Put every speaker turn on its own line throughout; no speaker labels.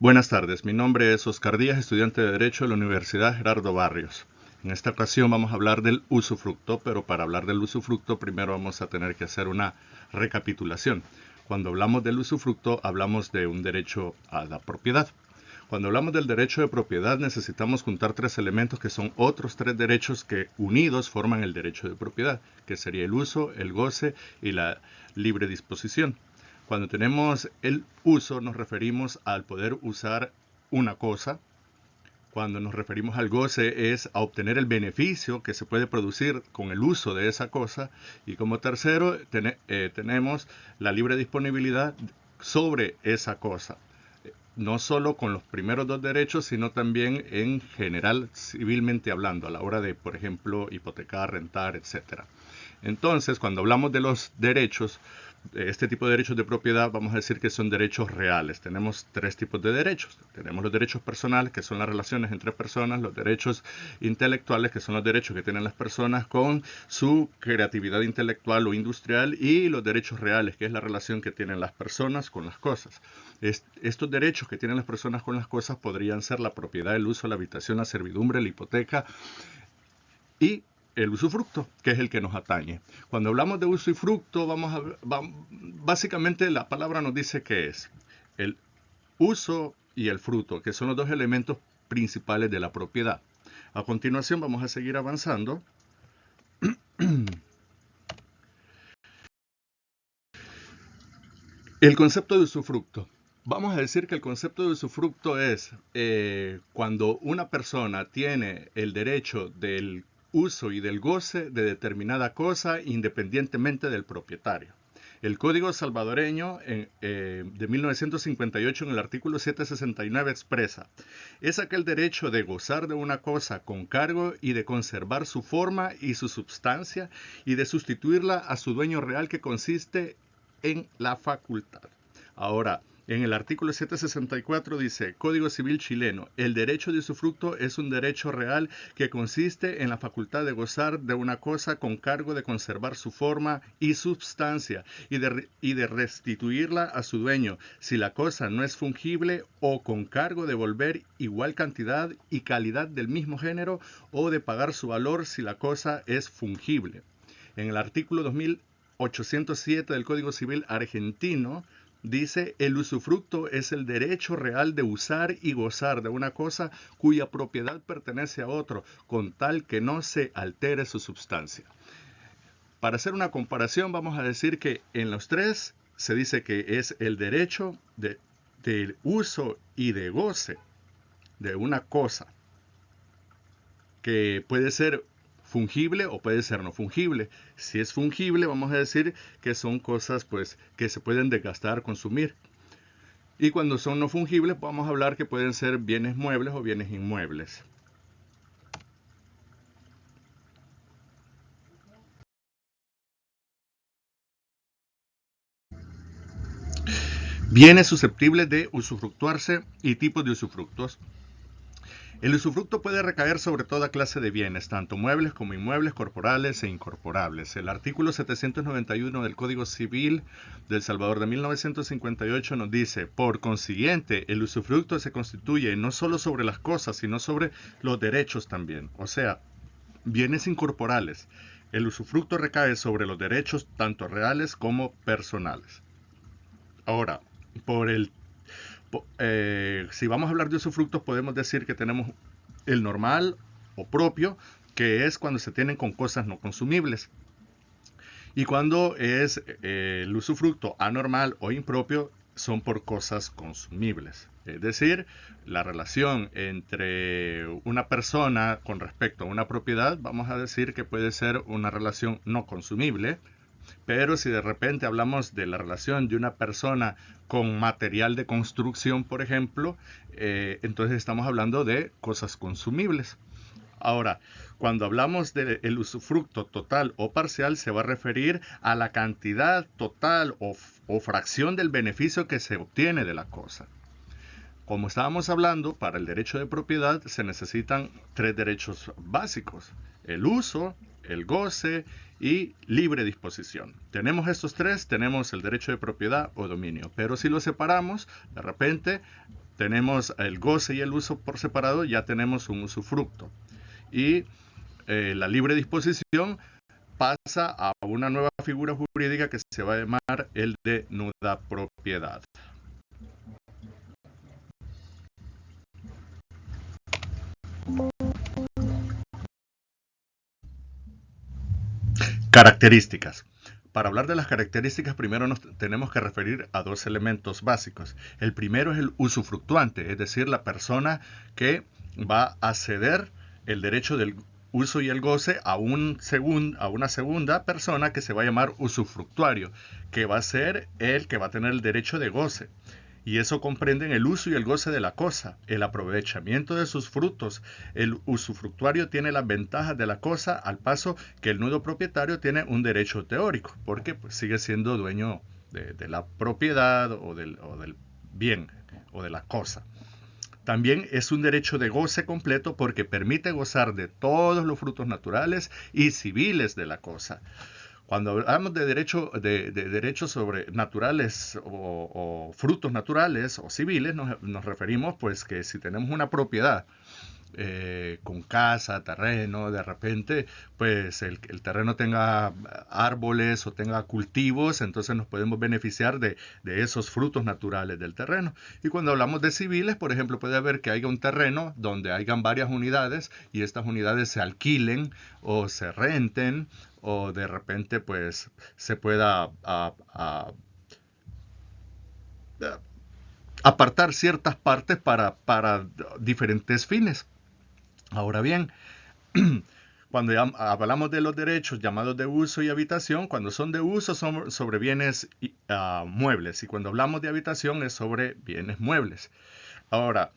Buenas tardes, mi nombre es Oscar Díaz, estudiante de Derecho de la Universidad Gerardo Barrios. En esta ocasión vamos a hablar del usufructo, pero para hablar del usufructo primero vamos a tener que hacer una recapitulación. Cuando hablamos del usufructo hablamos de un derecho a la propiedad. Cuando hablamos del derecho de propiedad necesitamos juntar tres elementos que son otros tres derechos que unidos forman el derecho de propiedad, que sería el uso, el goce y la libre disposición. Cuando tenemos el uso nos referimos al poder usar una cosa. Cuando nos referimos al goce es a obtener el beneficio que se puede producir con el uso de esa cosa. Y como tercero tenemos la libre disponibilidad sobre esa cosa. No solo con los primeros dos derechos, sino también en general, civilmente hablando, a la hora de, por ejemplo, hipotecar, rentar, etc. Entonces, cuando hablamos de los derechos, este tipo de derechos de propiedad, vamos a decir que son derechos reales. Tenemos tres tipos de derechos. Tenemos los derechos personales, que son las relaciones entre personas, los derechos intelectuales, que son los derechos que tienen las personas con su creatividad intelectual o industrial, y los derechos reales, que es la relación que tienen las personas con las cosas. Estos derechos que tienen las personas con las cosas podrían ser la propiedad, el uso, la habitación, la servidumbre, la hipoteca y el usufructo, que es el que nos atañe. Cuando hablamos de usufructo, básicamente la palabra nos dice que es el uso y el fruto, que son los dos elementos principales de la propiedad. A continuación vamos a seguir avanzando. El concepto de usufructo. Vamos a decir que el concepto de usufructo es cuando una persona tiene el derecho del uso y del goce de determinada cosa independientemente del propietario. El Código Salvadoreño de 1958 en el artículo 769 expresa: es aquel derecho de gozar de una cosa con cargo y de conservar su forma y su substancia y de sustituirla a su dueño real, que consiste en la facultad. Ahora, en el artículo 764 dice: Código Civil chileno, el derecho de usufructo es un derecho real que consiste en la facultad de gozar de una cosa con cargo de conservar su forma y substancia y de restituirla a su dueño si la cosa no es fungible, o con cargo de devolver igual cantidad y calidad del mismo género, o de pagar su valor si la cosa es fungible. En el artículo 2807 del Código Civil argentino dice: el usufructo es el derecho real de usar y gozar de una cosa cuya propiedad pertenece a otro, con tal que no se altere su substancia. Para hacer una comparación, vamos a decir que en los tres se dice que es el derecho del uso y de goce de una cosa, que puede ser fungible o puede ser no fungible. Si es fungible, vamos a decir que son cosas pues que se pueden desgastar, consumir. Y cuando son no fungibles, vamos a hablar que pueden ser bienes muebles o bienes inmuebles. Bienes susceptibles de usufructuarse y tipos de usufructos. El usufructo puede recaer sobre toda clase de bienes, tanto muebles como inmuebles, corporales e incorporables. El artículo 791 del Código Civil de El Salvador de 1958 nos dice: por consiguiente, el usufructo se constituye no solo sobre las cosas, sino sobre los derechos también. O sea, bienes incorporales. El usufructo recae sobre los derechos tanto reales como personales. Ahora, si vamos a hablar de usufructos, podemos decir que tenemos el normal o propio, que es cuando se tienen con cosas no consumibles. Y cuando es el usufructo anormal o impropio, son por cosas consumibles. Es decir, la relación entre una persona con respecto a una propiedad, vamos a decir que puede ser una relación no consumible. Pero si de repente hablamos de la relación de una persona con material de construcción, por ejemplo, entonces estamos hablando de cosas consumibles. Ahora, cuando hablamos del usufructo total o parcial, se va a referir a la cantidad total o fracción del beneficio que se obtiene de la cosa. Como estábamos hablando, para el derecho de propiedad se necesitan tres derechos básicos: el uso, el goce y libre disposición. Tenemos estos tres, tenemos el derecho de propiedad o dominio. Pero si lo separamos, de repente tenemos el goce y el uso por separado, ya tenemos un usufructo. Y la libre disposición pasa a una nueva figura jurídica que se va a llamar el de nuda propiedad. Características. Para hablar de las características, primero nos tenemos que referir a dos elementos básicos. El primero es el usufructuante, es decir, la persona que va a ceder el derecho del uso y el goce a una segunda persona que se va a llamar usufructuario, que va a ser el que va a tener el derecho de goce. Y eso comprende el uso y el goce de la cosa, el aprovechamiento de sus frutos. El usufructuario tiene las ventajas de la cosa, al paso que el nudo propietario tiene un derecho teórico, porque pues, sigue siendo dueño de la propiedad o del bien o de la cosa. También es un derecho de goce completo porque permite gozar de todos los frutos naturales y civiles de la cosa. Cuando hablamos de derechos sobre naturales o frutos naturales o civiles, nos referimos pues que si tenemos una propiedad con casa, terreno, de repente pues el terreno tenga árboles o tenga cultivos, entonces nos podemos beneficiar de esos frutos naturales del terreno. Y cuando hablamos de civiles, por ejemplo, puede haber que haya un terreno donde hayan varias unidades y estas unidades se alquilen o se renten o de repente pues se pueda apartar ciertas partes para diferentes fines. Ahora bien, cuando hablamos de los derechos llamados de uso y habitación, cuando son de uso son sobre bienes muebles y cuando hablamos de habitación es sobre bienes muebles. Ahora,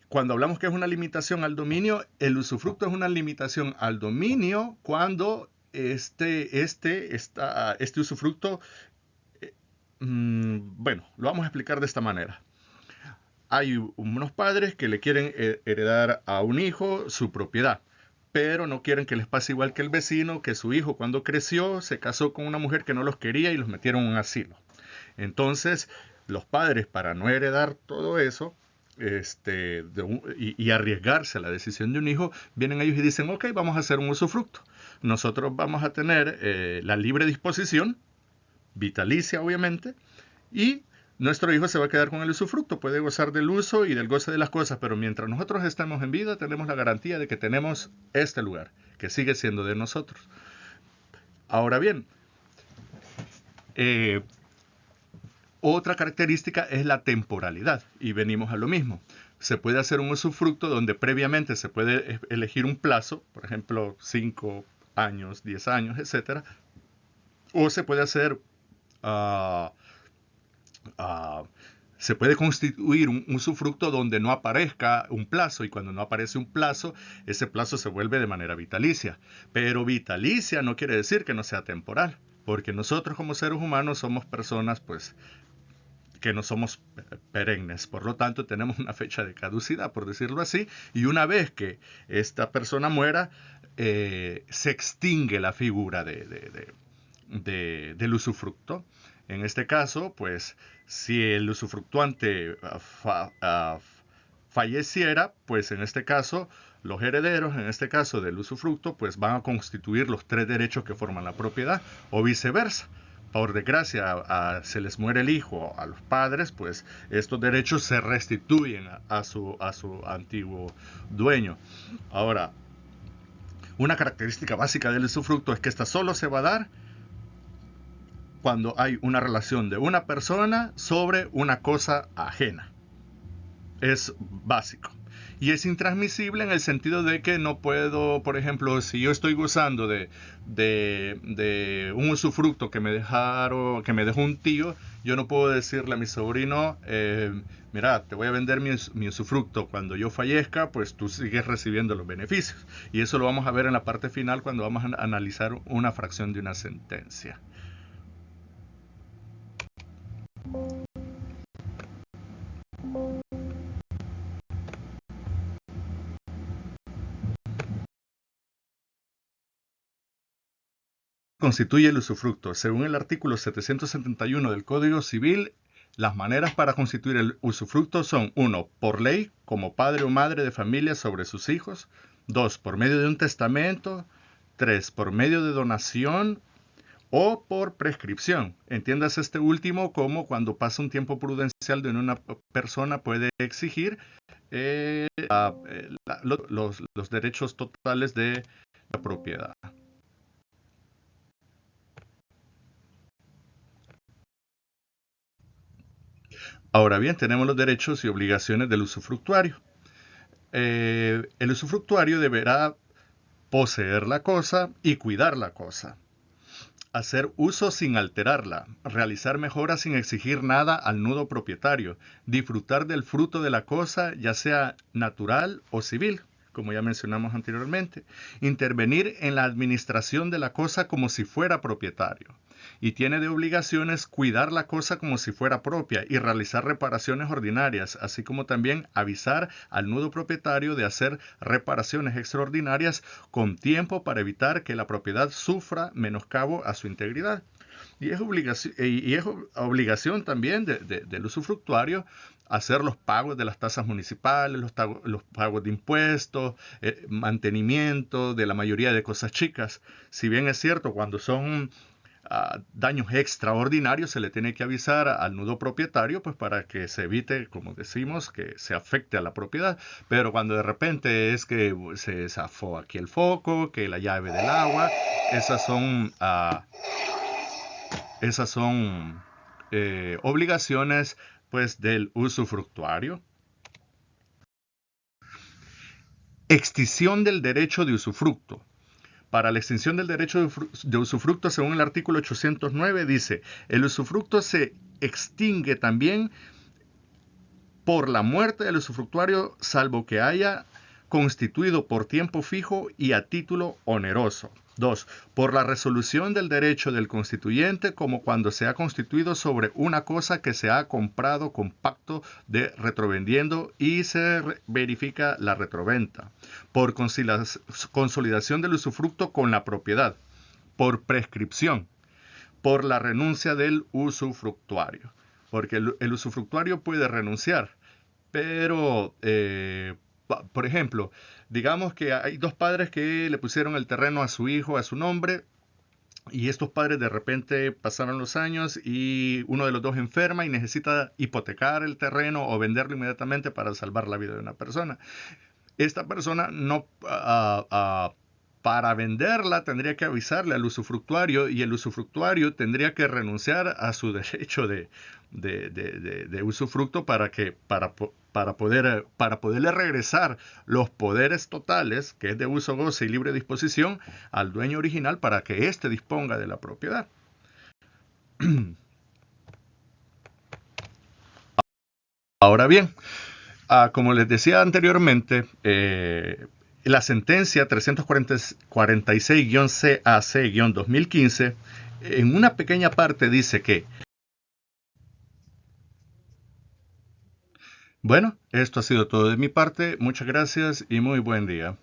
cuando hablamos que es una limitación al dominio, el usufructo es una limitación al dominio cuando este usufructo, bueno, lo vamos a explicar de esta manera. Hay unos padres que le quieren heredar a un hijo su propiedad, pero no quieren que les pase igual que el vecino, que su hijo cuando creció se casó con una mujer que no los quería y los metieron en un asilo. Entonces, los padres, para no heredar todo eso, y arriesgarse a la decisión de un hijo, vienen ellos y dicen, ok, vamos a hacer un usufructo. Nosotros vamos a tener la libre disposición, vitalicia obviamente, y nuestro hijo se va a quedar con el usufructo, puede gozar del uso y del goce de las cosas, pero mientras nosotros estemos en vida tenemos la garantía de que tenemos este lugar, que sigue siendo de nosotros. Ahora bien, otra característica es la temporalidad, y venimos a lo mismo. Se puede hacer un usufructo donde previamente se puede elegir un plazo, por ejemplo, 5 años, 10 años, etc. O se puede hacer, se puede constituir un usufructo donde no aparezca un plazo, y cuando no aparece un plazo, ese plazo se vuelve de manera vitalicia. Pero vitalicia no quiere decir que no sea temporal, porque nosotros como seres humanos somos personas, pues, que no somos perennes, por lo tanto tenemos una fecha de caducidad, por decirlo así, y una vez que esta persona muera, se extingue la figura del usufructo. En este caso, pues, si el usufructuante falleciera, pues en este caso, los herederos, en este caso del usufructo, pues van a constituir los 3 derechos que forman la propiedad, o viceversa. Por desgracia, se les muere el hijo a los padres, pues estos derechos se restituyen a su antiguo dueño. Ahora, una característica básica del usufructo es que esta solo se va a dar cuando hay una relación de una persona sobre una cosa ajena. Es básico. Y es intransmisible en el sentido de que no puedo, por ejemplo, si yo estoy gozando de un usufructo que me dejó un tío, yo no puedo decirle a mi sobrino, mira, te voy a vender mi usufructo, cuando yo fallezca, pues tú sigues recibiendo los beneficios. Y eso lo vamos a ver en la parte final cuando vamos a analizar una fracción de una sentencia. Constituye el usufructo. Según el artículo 771 del Código Civil, Las maneras para constituir el usufructo son: 1. Por ley, como padre o madre de familia sobre sus hijos. 2. Por medio de un testamento. 3. Por medio de donación o por prescripción. Entiendas este último como cuando pasa un tiempo prudencial donde una persona puede exigir los derechos totales de la propiedad. Ahora bien, tenemos los derechos y obligaciones del usufructuario. El usufructuario deberá poseer la cosa y cuidar la cosa, hacer uso sin alterarla, realizar mejoras sin exigir nada al nudo propietario, disfrutar del fruto de la cosa, ya sea natural o civil, como ya mencionamos anteriormente, intervenir en la administración de la cosa como si fuera propietario, y tiene de obligaciones cuidar la cosa como si fuera propia y realizar reparaciones ordinarias, así como también avisar al nudo propietario de hacer reparaciones extraordinarias con tiempo para evitar que la propiedad sufra menoscabo a su integridad. Y es obligación también del usufructuario hacer los pagos de las tasas municipales, los pagos de impuestos, mantenimiento de la mayoría de cosas chicas. Si bien es cierto, cuando son daños extraordinarios se le tiene que avisar al nudo propietario, pues para que se evite, como decimos, que se afecte a la propiedad. Pero cuando de repente es que se zafó aquí el foco, que la llave del agua, esas son obligaciones pues del usufructuario. Extinción del derecho de usufructo. Para la extinción del derecho de usufructo, según el artículo 809, dice: el usufructo se extingue también por la muerte del usufructuario, salvo que haya constituido por tiempo fijo y a título oneroso. 2. Por la resolución del derecho del constituyente, como cuando se ha constituido sobre una cosa que se ha comprado con pacto de retrovendiendo y se verifica la retroventa. Por consolidación del usufructo con la propiedad. Por prescripción. Por la renuncia del usufructuario. Porque el usufructuario puede renunciar, pero por ejemplo, digamos que hay dos padres que le pusieron el terreno a su hijo a su nombre, y estos padres de repente pasaron los años y uno de los dos enferma y necesita hipotecar el terreno o venderlo inmediatamente para salvar la vida de una persona. Esta persona no, para venderla tendría que avisarle al usufructuario, y el usufructuario tendría que renunciar a su derecho de usufructo para poderle regresar los poderes totales, que es de uso, goce y libre disposición, al dueño original para que éste disponga de la propiedad. Ahora bien, como les decía anteriormente, la sentencia 346-CAC-2015, en una pequeña parte dice que, bueno, esto ha sido todo de mi parte. Muchas gracias y muy buen día.